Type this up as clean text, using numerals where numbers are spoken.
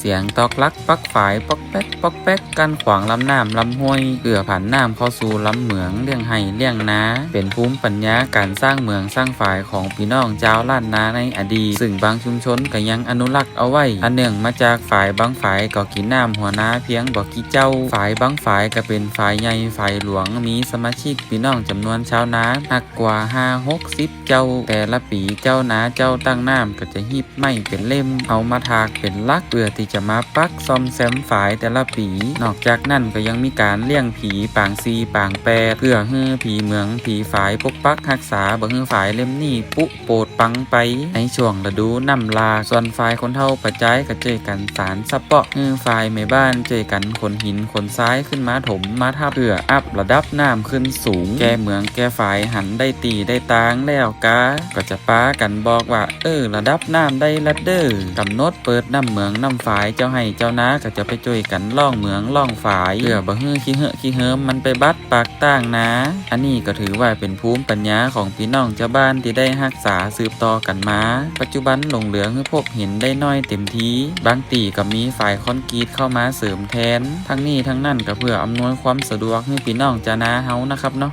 สียงตอกลักปักฝายปอกแป๊กปอกแป๊กกันขวางลำน้ำลำห้วยเอื้อผ่านน้ำเข้าสู่ลำเหมืองเลี้ยงไห่เลี้ยงนาเป็นภูมิปัญญาการสร้างเมืองสร้างฝายของพี่น้องเจ้าล้านนาในอดีตซึ่งบางชุมชนก็ยังอนุรักษ์เอาไว้อันเนื่องมาจากฝายบางฝายก็กินน้ำหัวนาเพียงบ่กี่เจ้าฝายบางฝายก็เป็นฝายใหญ่ฝายหลวงมีสมาชิกพี่น้องจำนวนชาวนานักกว่า5-60 เจ้าแต่ละปีเจ้านาเจ้าตั้งน้ำก็จะหีบไม้เป็นเล่มเอามาถากเป็นลักเพื่อที่จะมาปักซ่อมแซมฝายแต่ละปีนอกจากนั้นก็ยังมีการเลี้ยงผีปางซีปางแปรเพื่อให้ผีเมืองผีฝายปกปักรักษาบ่ให้ฝายเล่มนี้ปุโปดปังไปในช่วงฤดูน้ำลาส่วนฝายคนเฒ่าปัจจัยก็เจอกันสารสะเปาะให้ฝายแม่บ้านเจอกันขนหินขนทรายขึ้นมาถมมาทับเพื่ออัพระดับน้ำขึ้นสูงแก่เมืองแก่ฝายหันได้ตีได้ตางแล้วก็จะป้ากันบอกว่าระดับน้ำได้ละเด้อกำหนดเปิดน้ำเมืองน้ำฝายเจ้าให้เจ้านาก็จะไปช่วยกันล่องเมืองล่องฝายเพื่อบ่ฮื้อขี้เหิมมันไปบัดปากต่างนะอันนี้ก็ถือว่าเป็นภูมิปัญญาของพี่น้องชาวบ้านที่ได้รักษาสืบต่อกันมาปัจจุบันหลงเหลือให้พบเห็นได้น้อยเต็มทีบางตีก็มีฝายคอนกรีตเข้ามาเสริมแทนทั้งนี้ทั้งนั้นก็เพื่ออำนวยความสะดวกให้พี่น้องชาวนาเฮานะครับเนาะ